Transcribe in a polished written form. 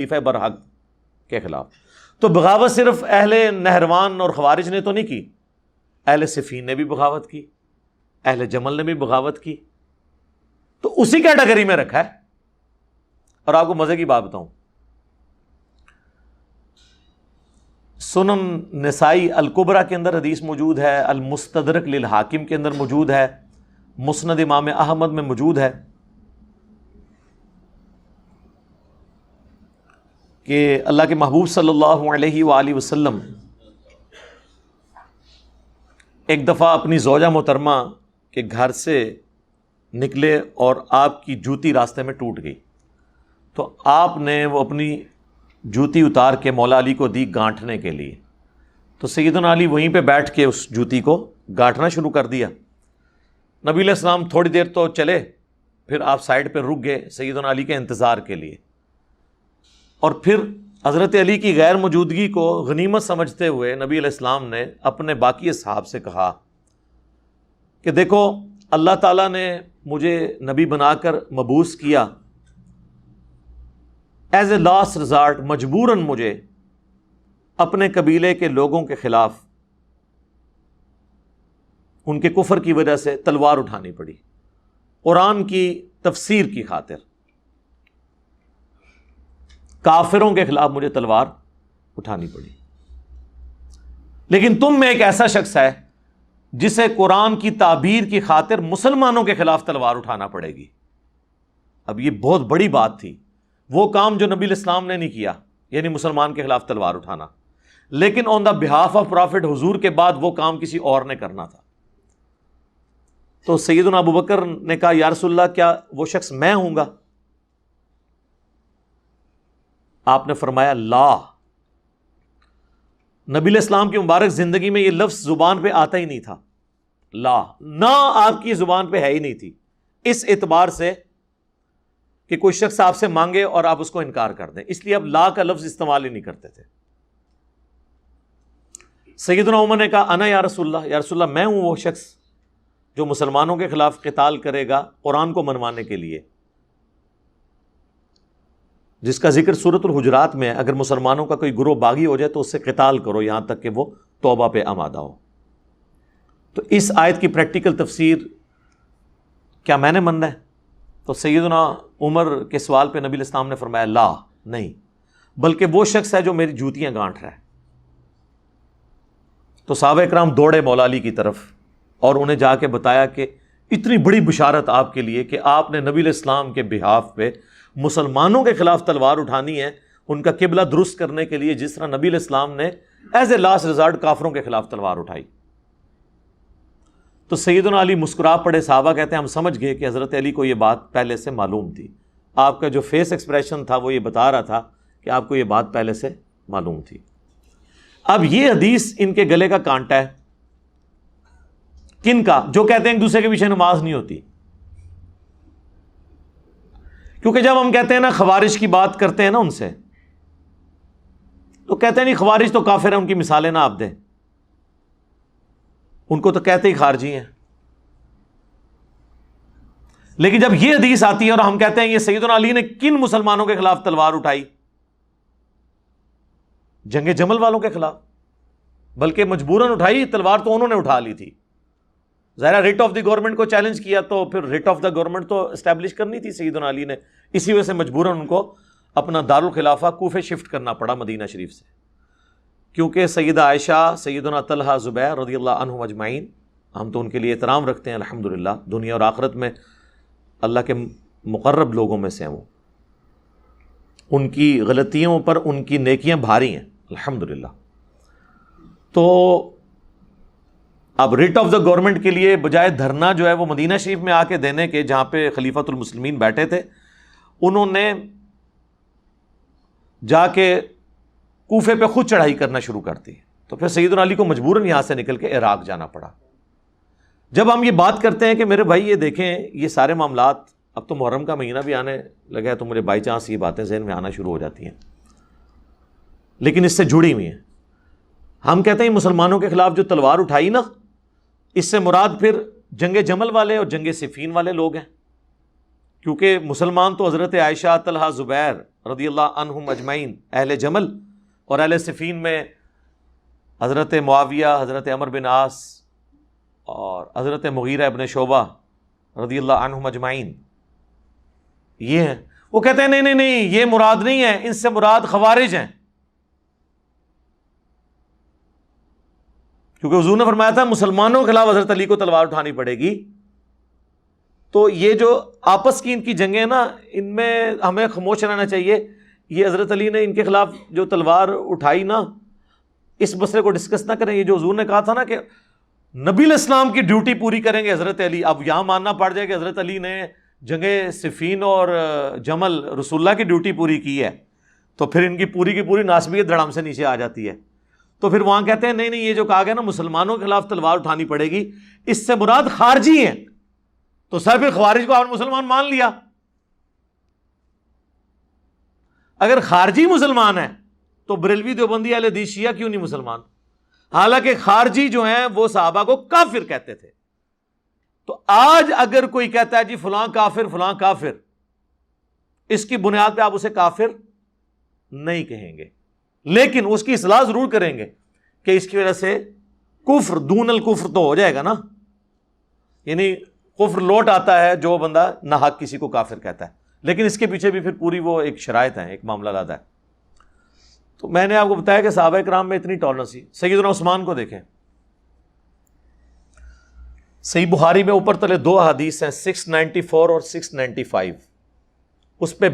خلیفہ برحق کے خلاف. تو بغاوت صرف اہل نہروان اور خوارج نے تو نہیں کی، اہل صفین نے بھی بغاوت کی، اہل جمل نے بھی بغاوت کی. تو اسی کیٹیگری میں رکھا ہے. اور آپ کو مزے کی بات بتاؤں، سنن نسائی الکبریٰ کے اندر حدیث موجود ہے، المستدرک للحاکم کے اندر موجود ہے، مسند امام احمد میں موجود ہے کہ اللہ کے محبوب صلی اللہ علیہ وآلہ وسلم ایک دفعہ اپنی زوجہ محترمہ کے گھر سے نکلے اور آپ کی جوتی راستے میں ٹوٹ گئی. تو آپ نے وہ اپنی جوتی اتار کے مولا علی کو دی گانٹھنے کے لیے. تو سیدنا علی وہیں پہ بیٹھ کے اس جوتی کو گانٹھنا شروع کر دیا. نبی علیہ السلام تھوڑی دیر تو چلے، پھر آپ سائڈ پہ رک گئے سیدنا علی کے انتظار کے لیے. اور پھر حضرت علی کی غیر موجودگی کو غنیمت سمجھتے ہوئے نبی علیہ السلام نے اپنے باقی اصحاب سے کہا کہ دیکھو اللہ تعالیٰ نے مجھے نبی بنا کر مبعوث کیا، ایز اے لاسٹ ریزارٹ مجبوراً مجھے اپنے قبیلے کے لوگوں کے خلاف ان کے کفر کی وجہ سے تلوار اٹھانی پڑی، قرآن کی تفسیر کی خاطر کافروں کے خلاف مجھے تلوار اٹھانی پڑی. لیکن تم میں ایک ایسا شخص ہے جسے قرآن کی تعبیر کی خاطر مسلمانوں کے خلاف تلوار اٹھانا پڑے گی. اب یہ بہت بڑی بات تھی، وہ کام جو نبی علیہ السلام نے نہیں کیا، یعنی مسلمان کے خلاف تلوار اٹھانا، لیکن آن دا بہاف آف پرافٹ حضور کے بعد وہ کام کسی اور نے کرنا تھا. تو سیدنا ابو بکر نے کہا یا رسول اللہ کیا وہ شخص میں ہوں گا؟ آپ نے فرمایا لا. نبی علیہ السلام کی مبارک زندگی میں یہ لفظ زبان پہ آتا ہی نہیں تھا، لا، نہ آپ کی زبان پہ ہے ہی نہیں تھی، اس اعتبار سے کہ کوئی شخص آپ سے مانگے اور آپ اس کو انکار کر دیں، اس لیے اب لا کا لفظ استعمال ہی نہیں کرتے تھے. سیدنا عمر نے کہا انا یا رسول اللہ، یا رسول اللہ میں ہوں وہ شخص جو مسلمانوں کے خلاف قتال کرے گا قرآن کو منوانے کے لیے، جس کا ذکر سورۃ الحجرات میں ہے، اگر مسلمانوں کا کوئی گروہ باغی ہو جائے تو اس سے قتال کرو یہاں تک کہ وہ توبہ پہ آمادہ ہو. تو اس آیت کی پریکٹیکل تفسیر کیا میں نے ماننا ہے؟ تو سیدنا عمر کے سوال پہ نبی علیہ السلام نے فرمایا لا، نہیں، بلکہ وہ شخص ہے جو میری جوتیاں گانٹھ رہا ہے. تو صحابہ اکرام دوڑے مولا علی کی طرف اور انہیں جا کے بتایا کہ اتنی بڑی بشارت آپ کے لیے کہ آپ نے نبی علیہ السلام کے بہاف پہ مسلمانوں کے خلاف تلوار اٹھانی ہے، ان کا قبلہ درست کرنے کے لیے، جس طرح نبی علیہ السلام نے ایز اے لاسٹ ریزارٹ کافروں کے خلاف تلوار اٹھائی. تو سیدنا علی مسکرا پڑے. صحابہ کہتے ہیں ہم سمجھ گئے کہ حضرت علی کو یہ بات پہلے سے معلوم تھی. آپ کا جو فیس ایکسپریشن تھا وہ یہ بتا رہا تھا کہ آپ کو یہ بات پہلے سے معلوم تھی. اب یہ حدیث ان کے گلے کا کانٹا ہے. کن کا؟ جو کہتے ہیں ایک دوسرے کے پیچھے نماز نہیں ہوتی. کیونکہ جب ہم کہتے ہیں نا خوارج کی بات کرتے ہیں نا ان سے، تو کہتے ہیں نہیں خوارج تو کافر ہیں، ان کی مثالیں نہ آپ دیں، ان کو تو کہتے ہی خارجی ہیں. لیکن جب یہ حدیث آتی ہے اور ہم کہتے ہیں یہ سیدنا علی نے کن مسلمانوں کے خلاف تلوار اٹھائی؟ جنگ جمل والوں کے خلاف، بلکہ مجبوراً اٹھائی تلوار تو انہوں نے اٹھا لی تھی. ظاہر ریٹ آف دی گورنمنٹ کو چیلنج کیا تو پھر ریٹ آف دا گورنمنٹ تو اسٹیبلش کرنی تھی سیدنا علی نے، اسی وجہ سے مجبوراً ان کو اپنا دارالخلافہ کوفے شفٹ کرنا پڑا مدینہ شریف سے. کیونکہ سیدہ عائشہ، سیدنا طلحہ، زبیر رضی اللہ عنہم اجمعین، ہم تو ان کے لیے احترام رکھتے ہیں الحمدللہ، دنیا اور آخرت میں اللہ کے مقرب لوگوں میں سے ہیں وہ. ان کی غلطیوں پر ان کی نیکیاں بھاری ہیں الحمدللہ. تو اب ریٹ آف دا گورنمنٹ کے لیے بجائے دھرنا جو ہے وہ مدینہ شریف میں آ کے دینے کے، جہاں پہ خلیفۃ المسلمین بیٹھے تھے، انہوں نے جا کے کوفے پہ خود چڑھائی کرنا شروع کر دی. تو پھر سیدنا علی کو مجبوراً یہاں سے نکل کے عراق جانا پڑا. جب ہم یہ بات کرتے ہیں کہ میرے بھائی یہ دیکھیں یہ سارے معاملات، اب تو محرم کا مہینہ بھی آنے لگا ہے تو مجھے بائی چانس یہ باتیں ذہن میں آنا شروع ہو جاتی ہیں، لیکن اس سے جڑی ہوئی ہیں. ہم کہتے ہیں مسلمانوں کے خلاف جو تلوار اٹھائی نا، اس سے مراد پھر جنگ جمل والے اور جنگ صفین والے لوگ ہیں. کیونکہ مسلمان تو حضرت عائشہ، طلحہ، زبیر رضی اللہ عنہم اجمعین، اہل جمل اور اہل صفین میں حضرت معاویہ، حضرت عمر بن عاص اور حضرت مغیرہ ابن شعبہ رضی اللہ عنہم اجمعین، یہ ہیں۔ وہ کہتے ہیں نہیں نہیں نہیں، یہ مراد نہیں ہے، ان سے مراد خوارج ہیں، کیونکہ حضور نے فرمایا تھا مسلمانوں کے خلاف حضرت علی کو تلوار اٹھانی پڑے گی۔ تو یہ جو آپس کی ان کی جنگیں نا، ان میں ہمیں خاموش رہنا چاہیے۔ یہ حضرت علی نے ان کے خلاف جو تلوار اٹھائی نا، اس مسئلے کو ڈسکس نہ کریں۔ یہ جو حضور نے کہا تھا نا کہ نبی علیہ السلام کی ڈیوٹی پوری کریں گے حضرت علی، اب یہاں ماننا پڑ جائے کہ حضرت علی نے جنگ صفین اور جمل رسول اللہ کی ڈیوٹی پوری کی ہے، تو پھر ان کی پوری ناسبیت دھڑام سے نیچے آ جاتی ہے۔ تو پھر وہاں کہتے ہیں نہیں نہیں، یہ جو کہا گیا نا مسلمانوں کے خلاف تلوار اٹھانی پڑے گی، اس سے مراد خارجی ہیں۔ تو سر پھر خوارج کو آپ نے مسلمان مان لیا۔ اگر خارجی مسلمان ہے تو بریلوی دیوبندی اہل حدیث شیعہ کیوں نہیں مسلمان؟ حالانکہ خارجی جو ہیں وہ صحابہ کو کافر کہتے تھے۔ تو آج اگر کوئی کہتا ہے جی فلاں کافر فلاں کافر، اس کی بنیاد پہ آپ اسے کافر نہیں کہیں گے، لیکن اس کی اصلاح ضرور کریں گے کہ اس کی وجہ سے کفر دون الکفر تو ہو جائے گا نا، یعنی کفر لوٹ آتا ہے جو بندہ ناحق کسی کو کافر کہتا ہے، لیکن اس کے پیچھے بھی پھر پوری وہ ایک شرائط ہے، ایک معاملہ لاتا ہے۔ تو میں نے آپ کو بتایا کہ صحابہ کرام میں اتنی ٹالرنس تھی۔ سیدنا عثمان کو دیکھیں، صحیح بخاری میں اوپر تلے 2 حدیث ہیں 694 اور 695، اس پہ